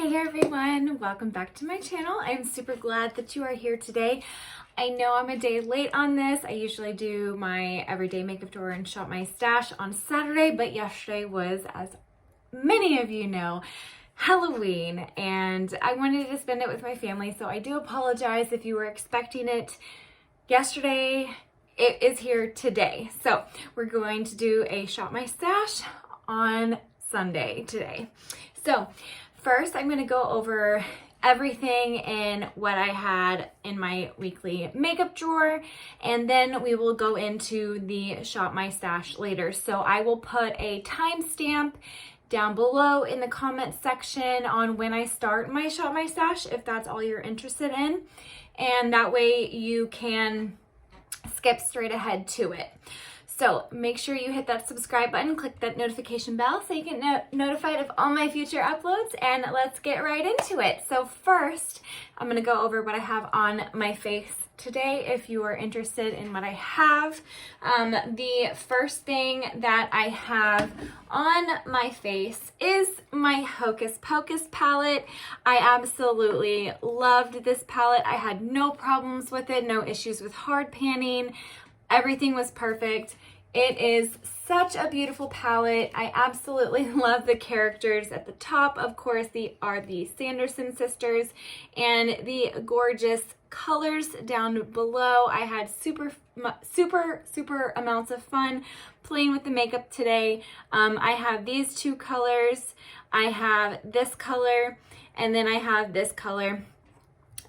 Hey there everyone, welcome back to my channel. I'm super glad that you are here today. I know I'm a day late on this. I usually do my everyday makeup tour and shop my stash on Saturday, but yesterday was, as many of you know, Halloween, and I wanted to spend it with my family, so I do apologize if you were expecting it yesterday. It is here today. So we're going to do a shop my stash on Sunday today. So first, I'm going to go over everything in what I had in my weekly makeup drawer, and then we will go into the shop my stash later. So I will put a timestamp down below in the comment section on when I start my shop my stash, if that's all you're interested in, and that way you can skip straight ahead to it. So make sure you hit that subscribe button, click that notification bell so you get notified of all my future uploads, and let's get right into it. So first, I'm gonna go over what I have on my face today if you are interested in what I have. The first thing that I have on my face is my Hocus Pocus palette. I absolutely loved this palette. I had no problems with it, no issues with hard panning. Everything was perfect. It is such a beautiful palette. I absolutely love the characters at the top. Of course, are the Sanderson sisters, and the gorgeous colors down below. I had super amounts of fun playing with the makeup today. I have these two colors. I have this color, and then I have this color,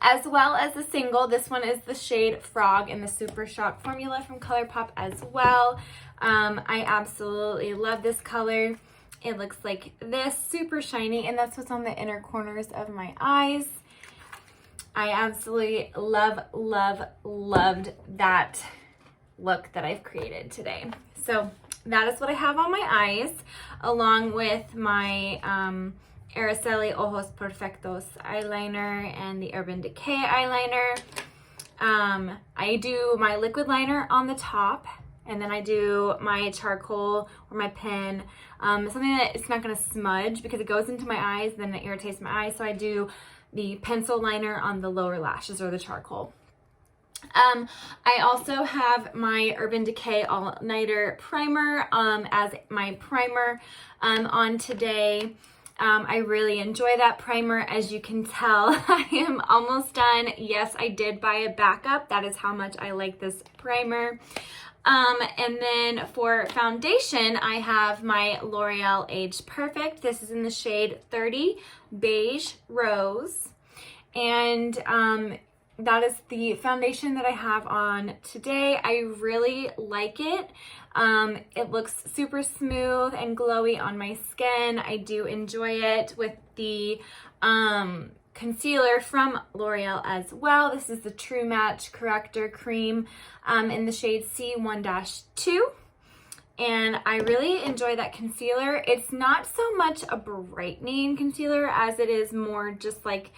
as well as the single. This one is the shade Frog in the Super Shock formula from ColourPop as well. I absolutely love this color. It looks like this, super shiny, and that's what's on the inner corners of my eyes. I absolutely loved that look that I've created today. So that is what I have on my eyes, along with my Araceli Ojos Perfectos eyeliner and the Urban Decay eyeliner. I do my liquid liner on the top, and then I do my charcoal or my pen, something that it's not going to smudge because it goes into my eyes, then it irritates my eyes. So I do the pencil liner on the lower lashes, or the charcoal. I also have my Urban Decay All Nighter Primer as my primer on today. I really enjoy that primer. As you can tell, I am almost done. Yes, I did buy a backup. That is how much I like this primer. And then for foundation, I have my L'Oreal Age Perfect. This is in the shade 30 Beige Rose. And that is the foundation that I have on today. I really like it. It looks super smooth and glowy on my skin. I do enjoy it with the concealer from L'Oreal as well. This is the True Match Corrector Cream in the shade C1-2. And I really enjoy that concealer. It's not so much a brightening concealer as it is more just like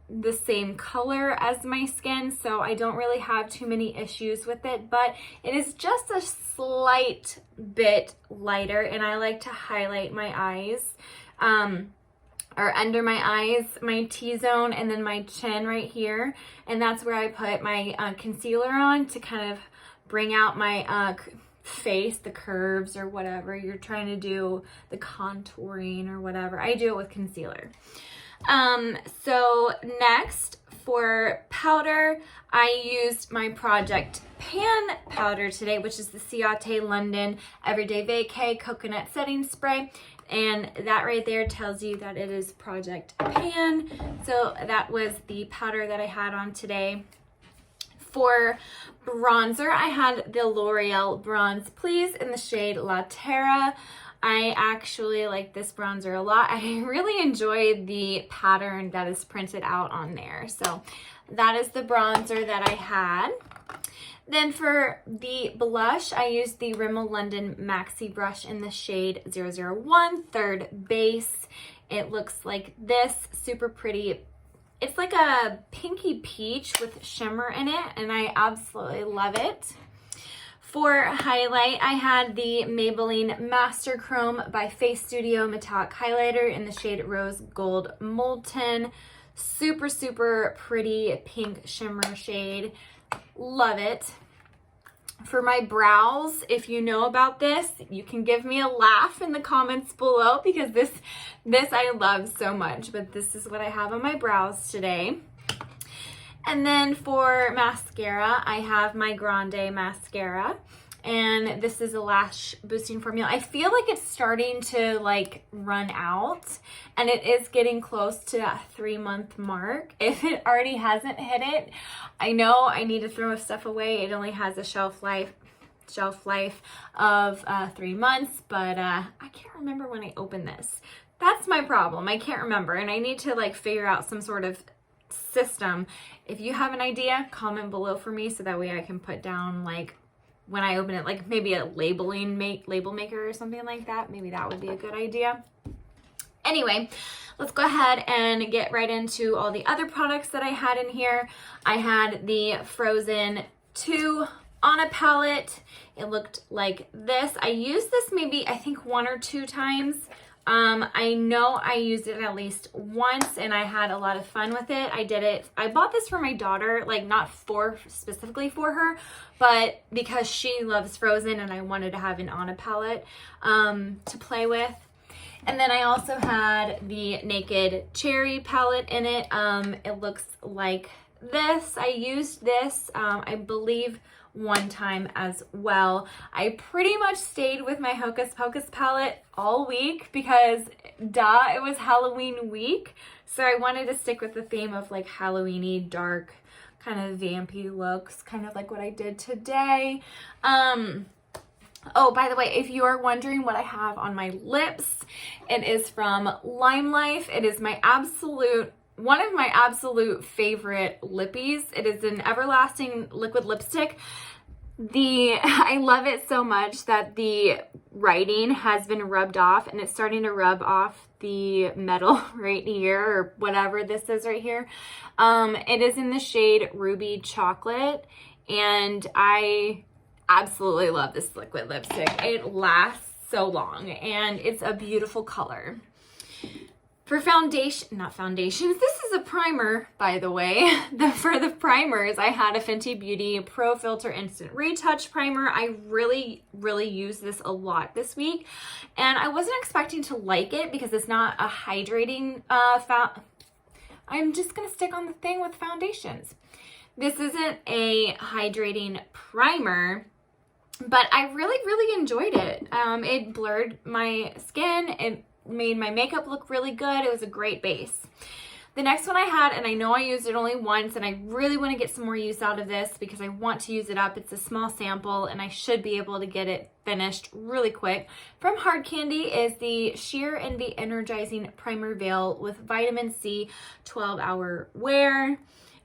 the same color as my skin, so I don't really have too many issues with it, but it is just a slight bit lighter, and I like to highlight my eyes, or under my eyes, my T-zone, and then my chin right here, and that's where I put my concealer on to kind of bring out my face, the curves, or whatever you're trying to do, the contouring or whatever. I do it with concealer. So next, for powder, I used my Project Pan powder today, which is the Ciate London Everyday Vacay Coconut Setting Spray. And that right there tells you that it is Project Pan. So that was the powder that I had on today. For bronzer, I had the L'Oreal Bronze Please in the shade La Terra. I actually like this bronzer a lot. I really enjoy the pattern that is printed out on there. So that is the bronzer that I had. Then for the blush, I used the Rimmel London Maxi brush in the shade 001, Third Base. It looks like this, super pretty. It's like a pinky peach with shimmer in it, and I absolutely love it. For highlight, I had the Maybelline Master Chrome by Face Studio Metallic Highlighter in the shade Rose Gold Molten. Super, super pretty pink shimmer shade. Love it. For my brows, if you know about this, you can give me a laugh in the comments below because this I love so much, but this is what I have on my brows today. And then for mascara, I have my Grande mascara, and this is a lash boosting formula. I feel like it's starting to like run out, and it is getting close to that 3-month mark. If it already hasn't hit it, I know I need to throw stuff away. It only has a shelf life of 3 months, but I can't remember when I opened this. That's my problem. I can't remember, and I need to like figure out some sort of system. If you have an idea, comment below for me so that way I can put down like when I open it, like maybe a label maker or something like that. Maybe that would be a good idea. Anyway, let's go ahead and get right into all the other products that I had in here. I had the Frozen 2 on a palette. It looked like this. I used this maybe I think 1 or 2 times. I know I used it at least once and I had a lot of fun with it. I bought this for my daughter, like not specifically for her, but because she loves Frozen and I wanted to have an Anna palette to play with. And then I also had the Naked Cherry palette in it. It looks like this. I used this, I believe, 1 time as well. I pretty much stayed with my Hocus Pocus palette all week because it was Halloween week. So I wanted to stick with the theme of like Halloween-y, dark, kind of vampy looks, kind of like what I did today. Oh, by the way, if you are wondering what I have on my lips, it is from Lime Life. It is one of my absolute favorite lippies. It is an Everlasting liquid lipstick. I love it so much that the writing has been rubbed off and it's starting to rub off the metal right here, or whatever this is right here. It is in the shade Ruby Chocolate, and I absolutely love this liquid lipstick. It lasts so long and it's a beautiful color. For not foundations, this is a primer, by the way. For the primers, I had a Fenty Beauty Pro Filter Instant Retouch Primer. I really, really used this a lot this week, and I wasn't expecting to like it because it's not a hydrating I'm just going to stick on the thing with foundations. This isn't a hydrating primer, but I really, really enjoyed it. It blurred my skin. It made my makeup look really good. It was a great base. The next one I had, and I know I used it only once, and I really want to get some more use out of this because I want to use it up. It's a small sample, and I should be able to get it finished really quick. From Hard Candy is the Sheer Envy Energizing Primer Veil with Vitamin C 12-hour wear.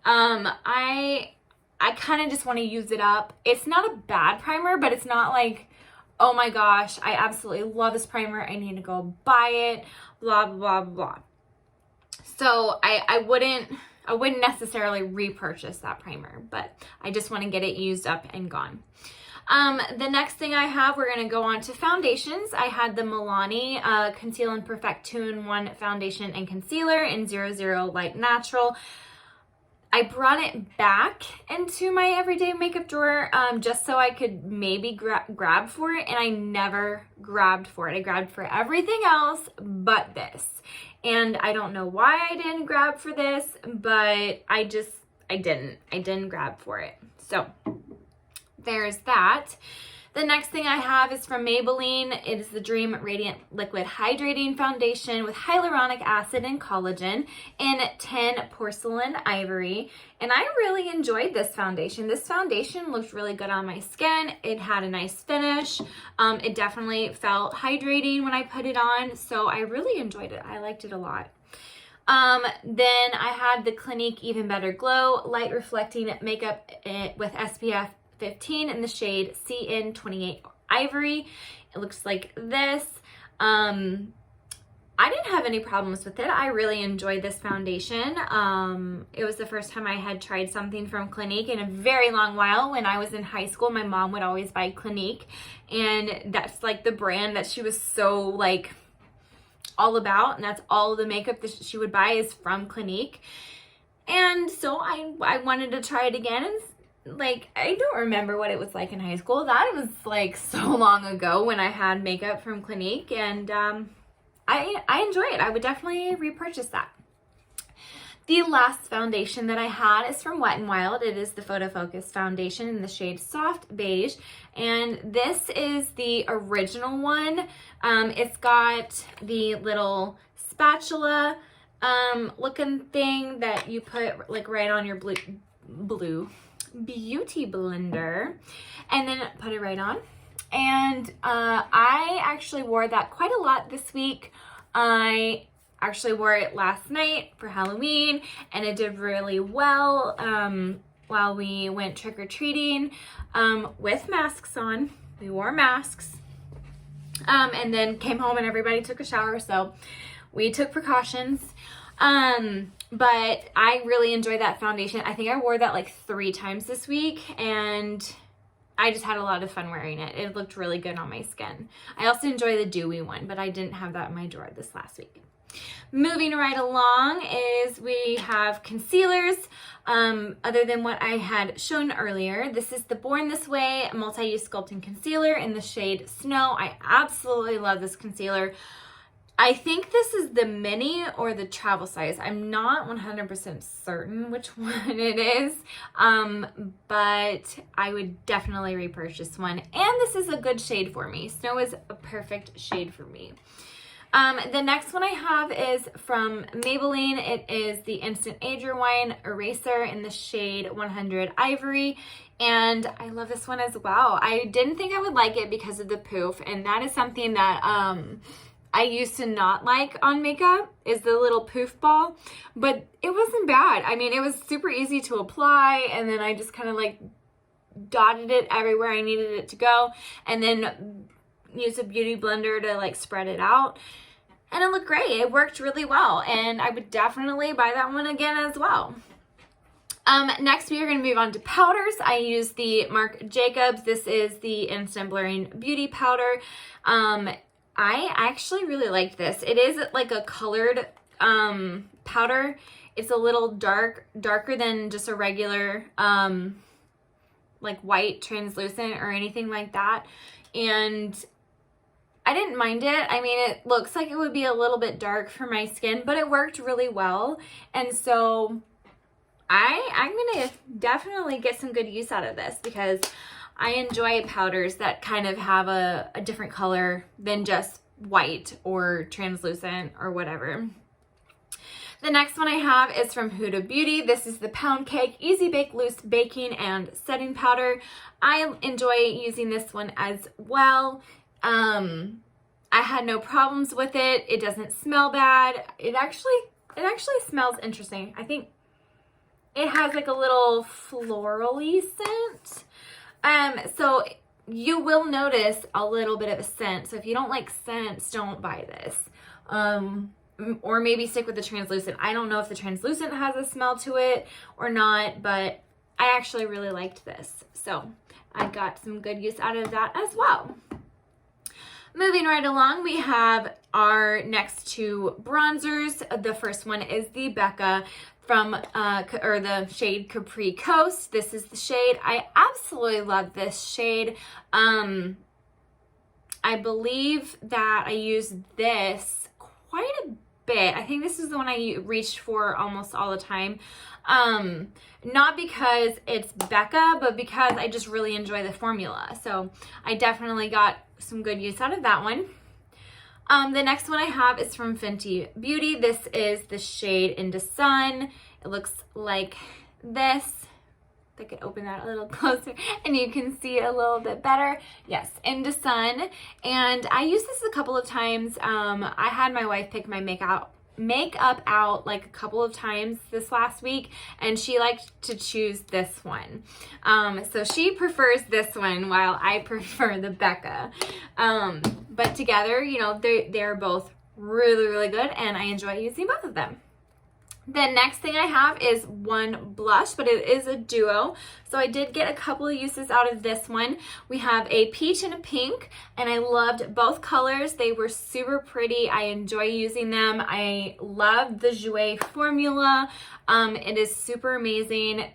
I kind of just want to use it up. It's not a bad primer, but it's not like, oh my gosh, I absolutely love this primer, I need to go buy it, blah, blah, blah. So I wouldn't necessarily repurchase that primer, but I just want to get it used up and gone. The next thing I have, we're going to go on to foundations. I had the Milani Conceal and Perfect 2-in-1 Foundation and Concealer in 00 Light Natural. I brought it back into my everyday makeup drawer just so I could maybe grab for it, and I never grabbed for it. I grabbed for everything else but this. And I don't know why I didn't grab for this, but I didn't grab for it. So there's that. The next thing I have is from Maybelline. It is the Dream Radiant Liquid Hydrating Foundation with hyaluronic acid and collagen in 10 Porcelain Ivory. And I really enjoyed this foundation. This foundation looked really good on my skin. It had a nice finish. It definitely felt hydrating when I put it on. So I really enjoyed it. I liked it a lot. Then I had the Clinique Even Better Glow Light Reflecting Makeup with SPF 15 in the shade CN28 Ivory. It looks like this. I didn't have any problems with it. I really enjoyed this foundation. It was the first time I had tried something from Clinique in a very long while. When I was in high school, my mom would always buy Clinique, and that's like the brand that she was so like all about, and that's all the makeup that she would buy is from Clinique. And so I wanted to try it again, and like, I don't remember what it was like in high school. That was like so long ago when I had makeup from Clinique, and I enjoy it. I would definitely repurchase that. The last foundation that I had is from Wet n Wild. It is the Photo Focus foundation in the shade Soft Beige, and this is the original one. It's got the little spatula looking thing that you put like right on your blue beauty blender, and then put it right on. And I actually wore that quite a lot this week. I actually wore it last night for Halloween, and it did really well while we went trick-or-treating with masks on. We wore masks, and then came home and everybody took a shower, so we took precautions. But I really enjoyed that foundation. I think I wore that like 3 times this week, and I just had a lot of fun wearing it. It looked really good on my skin. I also enjoy the dewy one, but I didn't have that in my drawer this last week. Moving right along is we have concealers, other than what I had shown earlier. This is the Born This Way Multi-Use Sculpting Concealer in the shade Snow. I absolutely love this concealer. I think this is the mini or the travel size. I'm not 100% certain which one it is, but I would definitely repurchase one. And this is a good shade for me. Snow is a perfect shade for me. The next one I have is from Maybelline. It is the Instant Age Rewind Eraser in the shade 100 Ivory. And I love this one as well. I didn't think I would like it because of the poof, and that is something that I used to not like on makeup, is the little poof ball, but it wasn't bad. I mean, it was super easy to apply, and then I just kind of like dotted it everywhere I needed it to go, and then use a beauty blender to like spread it out, and it looked great. It worked really well, and I would definitely buy that one again as well. Next we are going to move on to powders. I use the Marc Jacobs. This is the Instant Blurring Beauty Powder. I actually really liked this. It is like a colored powder. It's a little darker than just a regular like white translucent or anything like that, and I didn't mind it. I mean, it looks like it would be a little bit dark for my skin, but it worked really well, and so I'm gonna definitely get some good use out of this because I enjoy powders that kind of have a different color than just white or translucent or whatever. The next one I have is from Huda Beauty. This is the Pound Cake Easy Bake Loose Baking and Setting Powder. I enjoy using this one as well. I had no problems with it. It doesn't smell bad. It actually smells interesting. I think it has like a little florally scent. So you will notice a little bit of a scent. So if you don't like scents, don't buy this. Or maybe stick with the translucent. I don't know if the translucent has a smell to it or not, but I actually really liked this. So I got some good use out of that as well. Moving right along, we have our next 2 bronzers. The first one is the Becca from the shade Capri Coast. This is the shade. I absolutely love this shade. I believe that I used this quite a bit. I think this is the one I reached for almost all the time. Not because it's Becca, but because I just really enjoy the formula. So I definitely got some good use out of that one. The next one I have is from Fenty Beauty. This is the shade Into Sun. It looks like this. If I could open that a little closer and you can see it a little bit better. Yes, Into Sun. And I used this a couple of times. I had my wife pick my makeup out like a couple of times this last week, and she liked to choose this one. So she prefers this one while I prefer the Becca. But together, you know, they're both really, really good, and I enjoy using both of them. The next thing I have is one blush, but it is a duo. So I did get a couple of uses out of this one. We have a peach and a pink, and I loved both colors. They were super pretty. I enjoy using them. I love the Jouer formula. It is super amazing,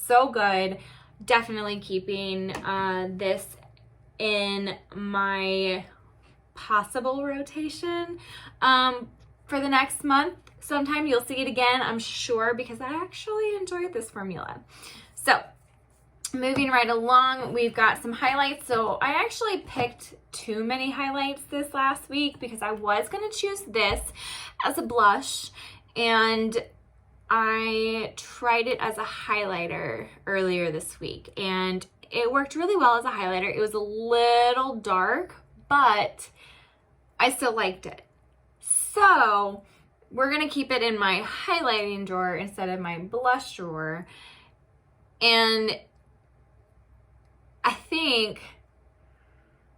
so good. Definitely keeping this in my possible rotation for the next month. Sometime you'll see it again, I'm sure, because I actually enjoyed this formula. So moving right along, we've got some highlights. So I actually picked too many highlights this last week because I was going to choose this as a blush, and I tried it as a highlighter earlier this week, and it worked really well as a highlighter. It was a little dark, but I still liked it. So we're going to keep it in my highlighting drawer instead of my blush drawer. And I think,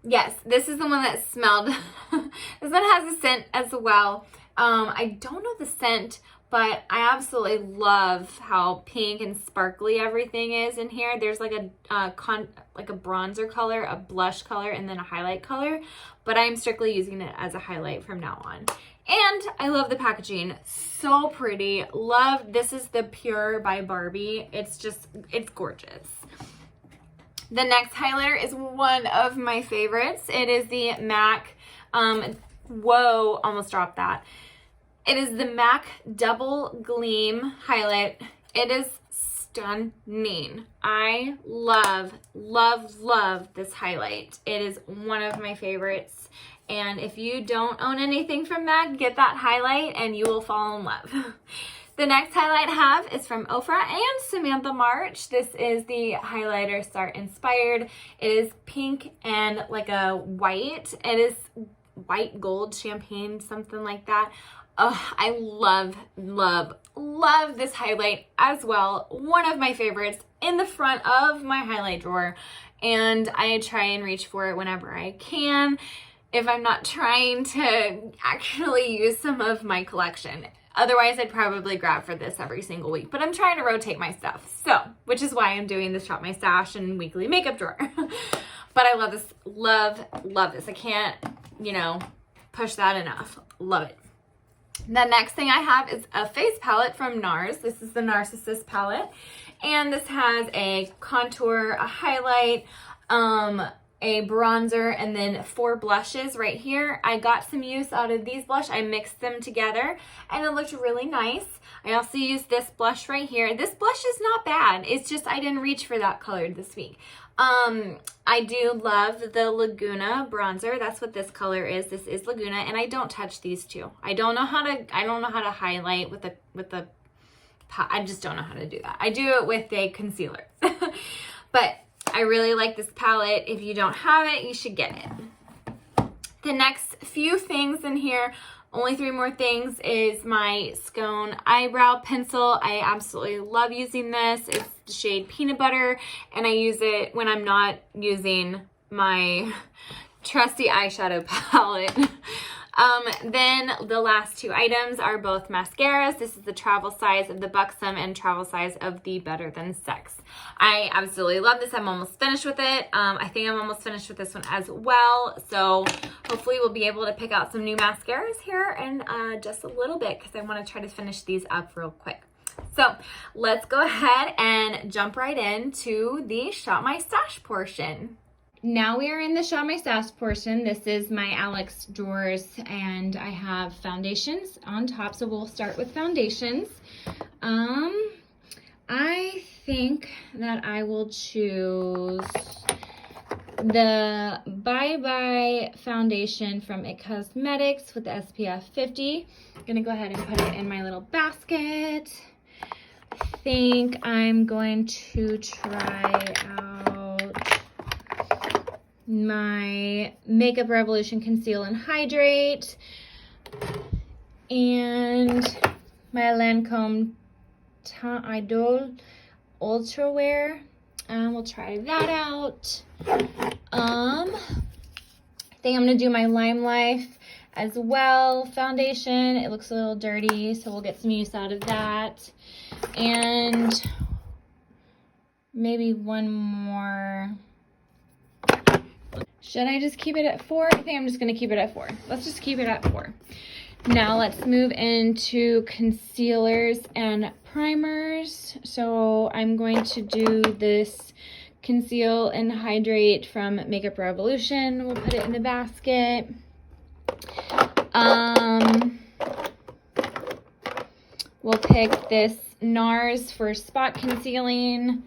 yes, this is the one that smelled. This one has a scent as well. I don't know the scent, but I absolutely love how pink and sparkly everything is in here. There's like a bronzer color, a blush color, and then a highlight color. But I'm strictly using it as a highlight from now on. And I love the packaging. So pretty. Love, this is the Pure by Barbie. It's gorgeous. The next highlighter is one of my favorites. It is the MAC, whoa, almost dropped that. It is the MAC Double Gleam highlight. It is stunning. I love, love, love this highlight. It is one of my favorites. And if you don't own anything from MAC, get that highlight and you will fall in love. The next highlight I have is from Ofra and Samantha March. This is the highlighter Start Inspired. It is pink and like a white. It is white gold champagne, something like that. Oh, I love, love, love this highlight as well. One of my favorites in the front of my highlight drawer. And I try and reach for it whenever I can, if I'm not trying to actually use some of my collection. Otherwise, I'd probably grab for this every single week, but I'm trying to rotate my stuff. So, which is why I'm doing this Shop My Stash and weekly makeup drawer. But I love this, love, love this. I can't, push that enough. Love it. The next thing I have is a face palette from NARS. This is the Narcissus palette. And this has a contour, a highlight, a bronzer, and then 4 blushes right here. I got some use out of these blush. I mixed them together and it looked really nice. I also used this blush right here. This blush is not bad. It's just I didn't reach for that color this week. I do love the Laguna bronzer. That's what this color is. This is Laguna, and I don't touch these two. I don't know how to highlight with the I just don't know how to do that. I do it with a concealer. But I really like this palette. If you don't have it, you should get it. The next few things in here, only 3 more things, is my Scone eyebrow pencil. I absolutely love using this. It's the shade Peanut Butter, and I use it when I'm not using my trusty eyeshadow palette. Then the last 2 items are both mascaras. This is the travel size of the Buxom and travel size of the Better Than Sex. I absolutely love this. I'm almost finished with it. I think I'm almost finished with this one as well. So hopefully we'll be able to pick out some new mascaras here in just a little bit, because I want to try to finish these up real quick. So let's go ahead and jump right into the Shop My Stash portion. Now we are in the Shop My Stash portion. This is my Alex drawers, and I have foundations on top, so we'll start with foundations. I think that I will choose the Bye Bye foundation from IT Cosmetics with the SPF 50. I'm gonna go ahead and put it in my little basket. I think I'm going to try out my Makeup Revolution Conceal and Hydrate and my Lancome Teint Idole Ultra Wear. We'll try that out. I think I'm gonna do my Lime Life as well. Foundation, it looks a little dirty, so we'll get some use out of that. And maybe one more. Should I just keep it at 4? I think I'm just going to keep it at 4. Let's just keep it at 4. Now let's move into concealers and primers. So I'm going to do this Conceal and Hydrate from Makeup Revolution. We'll put it in the basket. We'll pick this NARS for spot concealing.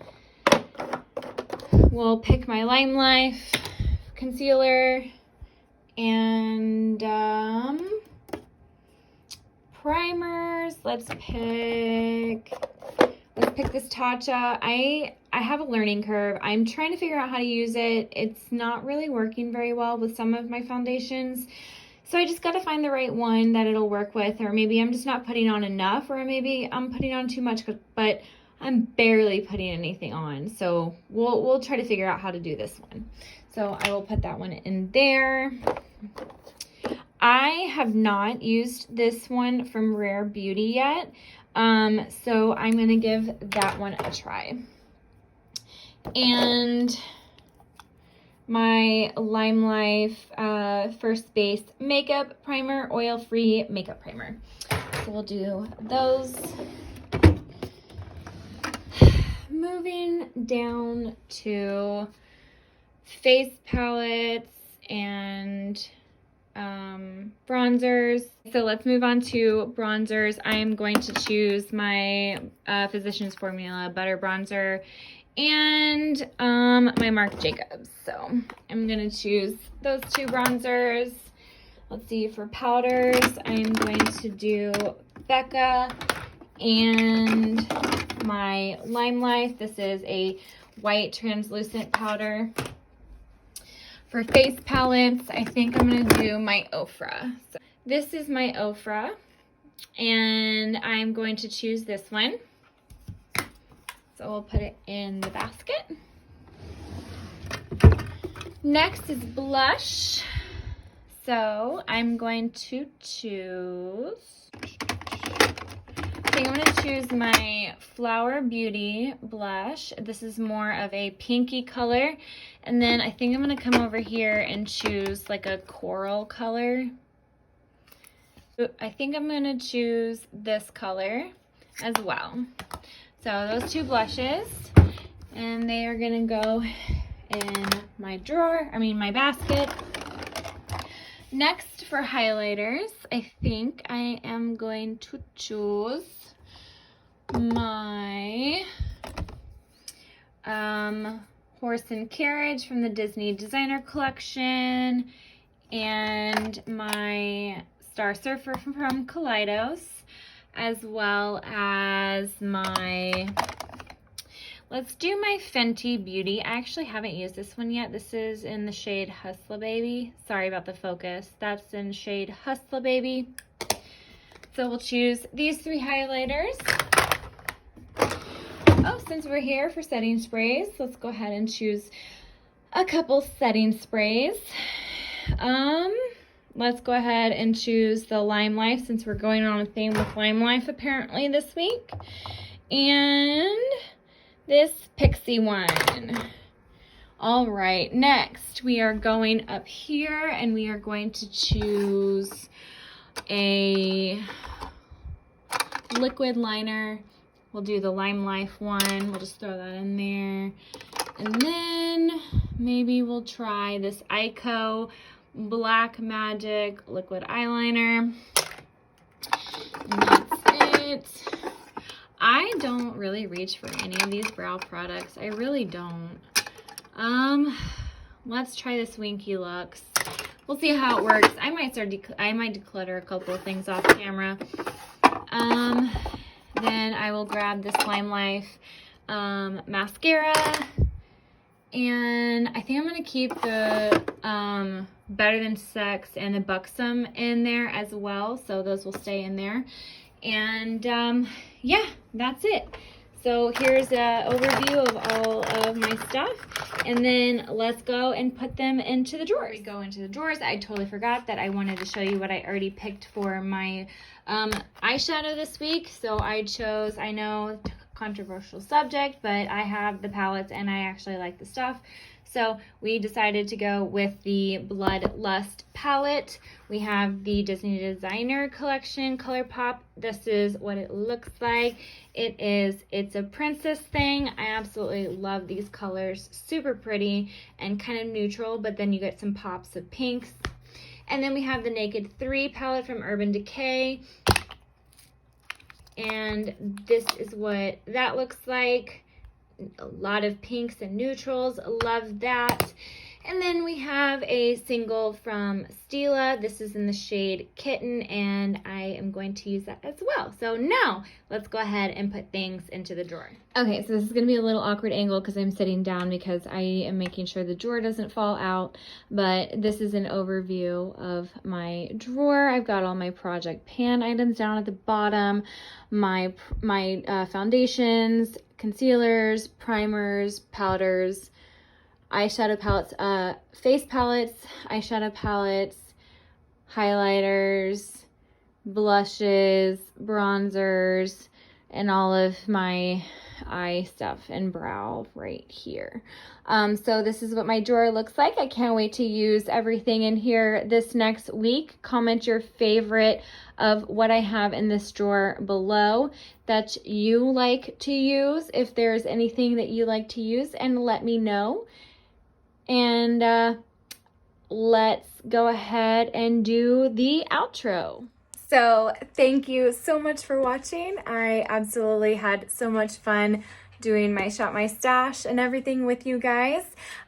We'll pick my Lime Life concealer and primers. Let's pick this Tatcha. I have a learning curve. I'm trying to figure out how to use it. It's not really working very well with some of my foundations. So I just got to find the right one that it'll work with, or maybe I'm just not putting on enough, or maybe I'm putting on too much, but I'm barely putting anything on. So we'll try to figure out how to do this one. So I will put that one in there. I have not used this one from Rare Beauty yet. So I'm going to give that one a try. And my Lime Life First Base Makeup Primer, Oil-Free Makeup Primer. So we'll do those. Moving down to face palettes and bronzers. So let's move on to bronzers. I am going to choose my Physicians Formula Butter Bronzer and my Marc Jacobs. So I'm going to choose those two bronzers. Let's see, for powders, I'm going to do Becca and my Lime Life. This is a white translucent powder. For face palettes, I think I'm going to do my Ofra. So this is my Ofra, and I'm going to choose this one. So we'll put it in the basket. Next is blush. So I'm going to choose, I think I'm going to choose my Flower Beauty blush. This is more of a pinky color. And then I think I'm going to come over here and choose like a coral color. I think I'm going to choose this color as well. So those two blushes, and they are going to go in my drawer, my basket. Next, for highlighters, I think I am going to choose my Horse and Carriage from the Disney Designer Collection and my Star Surfer from Kaleidos, as well as my, let's do my Fenty Beauty. I actually haven't used this one yet. This is in the shade Hustla Baby. Sorry about the focus. That's in shade Hustla Baby. So we'll choose these three highlighters. Oh, since we're here for setting sprays, let's go ahead and choose a couple setting sprays. Let's go ahead and choose the Lime Life, since we're going on a theme with Lime Life apparently this week. And this Pixie one. All right, next we are going up here and we are going to choose a liquid liner. We'll do the Lime Life one. We'll just throw that in there. And then maybe we'll try this Ico Black Magic liquid eyeliner. And that's it. I don't really reach for any of these brow products. I really don't. Let's try this Winky Lux. We'll see how it works. I might declutter a couple of things off camera. Then I will grab this Lime Life mascara, and I think I'm going to keep the Better Than Sex and the Buxom in there as well, so those will stay in there. And yeah, that's it. So here's an overview of all of my stuff, and then let's go and put them into the drawers. Before we go into the drawers, I totally forgot that I wanted to show you what I already picked for my eyeshadow this week. So I chose, I know, controversial subject, but I have the palettes and I actually like the stuff. So we decided to go with the Bloodlust palette. We have the Disney Designer Collection ColourPop. This is what it looks like. It's a princess thing. I absolutely love these colors. Super pretty and kind of neutral, but then you get some pops of pinks. And then we have the Naked 3 palette from Urban Decay. And this is what that looks like. A lot of pinks and neutrals. Love that. And then we have a single from Stila. This is in the shade Kitten, and I am going to use that as well. So now let's go ahead and put things into the drawer. Okay, so this is going to be a little awkward angle because I'm sitting down because I am making sure the drawer doesn't fall out. But this is an overview of my drawer. I've got all my Project Pan items down at the bottom. My foundations, concealers, primers, powders, eyeshadow palettes, face palettes, eyeshadow palettes, highlighters, blushes, bronzers, and all of my eye stuff and brow right here. So this is what my drawer looks like. I can't wait to use everything in here this next week. Comment your favorite of what I have in this drawer below that you like to use, if there's anything that you like to use, and let me know. And let's go ahead and do the outro. So thank you so much for watching. I absolutely had so much fun doing my Shop My Stash and everything with you guys.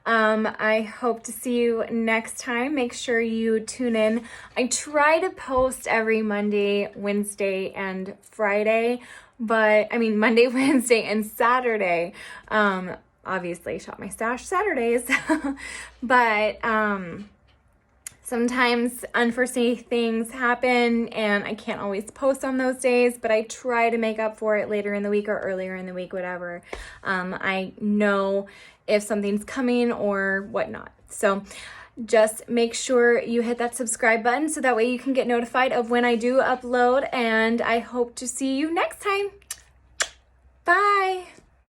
I hope to see you next time. Make sure you tune in. I try to post every Monday, Wednesday, and Friday, but I mean Monday, Wednesday, and Saturday. Obviously Shop My Stash Saturdays, but sometimes unforeseen things happen and I can't always post on those days, but I try to make up for it later in the week or earlier in the week, whatever. I know if something's coming or whatnot. So just make sure you hit that subscribe button so that way you can get notified of when I do upload, and I hope to see you next time. Bye.